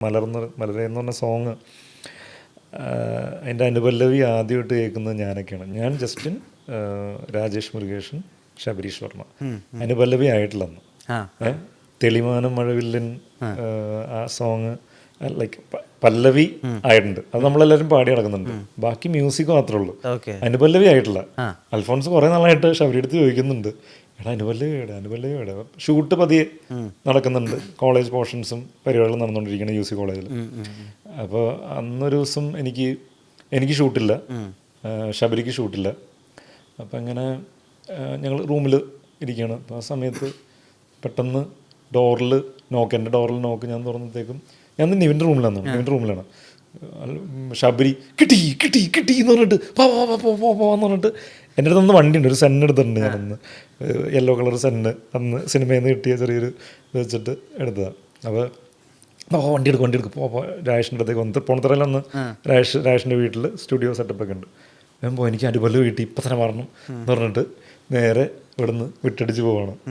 മലരേ എന്ന് പറഞ്ഞ സോങ് അതിൻ്റെ അനുപല്ലവി ആദ്യമായിട്ട് കേൾക്കുന്നത് ഞാനൊക്കെയാണ്. ഞാൻ ജസ്റ്റിൻ, രാജേഷ് മുരുകേഷൻ, ശബരീഷ് വർമ്മ. അനുപല്ലവി ആയിട്ടില്ലെന്ന് തെളിമാനം മഴവില്ലൻ ആ സോങ് ലൈക്ക് പല്ലവി ആയിട്ടുണ്ട്. അത് നമ്മളെല്ലാവരും പാടി നടക്കുന്നുണ്ട്. ബാക്കി മ്യൂസിക് മാത്രമേ ഉള്ളൂ, അനുപല്ലവി ആയിട്ടില്ല. അൽഫോൺസ് കുറേ നാളായിട്ട് ശബരി അടുത്ത് ചോദിക്കുന്നുണ്ട്, എടാ അനുപല്ലവിയുടെ ഷൂട്ട് പതിയെ നടക്കുന്നുണ്ട്. കോളേജ് പോർഷൻസും പരിപാടികളും നടന്നുകൊണ്ടിരിക്കുകയാണ് UC കോളേജിൽ. അപ്പോൾ അന്നൊരു ദിവസം എനിക്ക് ഷൂട്ടില്ല, ശബരിക്ക് ഷൂട്ടില്ല. അപ്പം അങ്ങനെ ഞങ്ങൾ റൂമിൽ ഇരിക്കുകയാണ്. അപ്പോൾ ആ സമയത്ത് പെട്ടെന്ന് എൻ്റെ ഡോറിൽ നോക്ക് ഞാൻ തുറന്നത്തേക്കും ഞാൻ നിവിൻ്റെ റൂമിലാണ്. ശബരി കിട്ടി എന്ന് പറഞ്ഞിട്ട് പോന്ന് പറഞ്ഞിട്ട് എൻ്റെ അടുത്ത് വണ്ടിയുണ്ട്, ഒരു സെൻ എടുത്തിട്ടുണ്ട് ഞാനന്ന്, യെല്ലോ കളർ സെന്ന് അന്ന് സിനിമയിൽ നിന്ന് കിട്ടിയ ചെറിയൊരു ഇത് വെച്ചിട്ട് എടുത്തതാണ്. അപ്പോൾ വണ്ടി എടുക്കും രാജേഷിൻ്റെ അടുത്തേക്ക് വന്നിട്ട് പോണത്തറയിലന്ന് രാജേഷിൻ്റെ വീട്ടിൽ സ്റ്റുഡിയോ സെറ്റപ്പൊക്കെ ഉണ്ട്. ഞാൻ എനിക്ക് അനുപല്ലവി കിട്ടി, ഇപ്പം തന്നെ വരണം എന്ന് പറഞ്ഞിട്ട് നേരെ ഇവിടുന്ന് വിട്ടടിച്ച് പോവാണ്.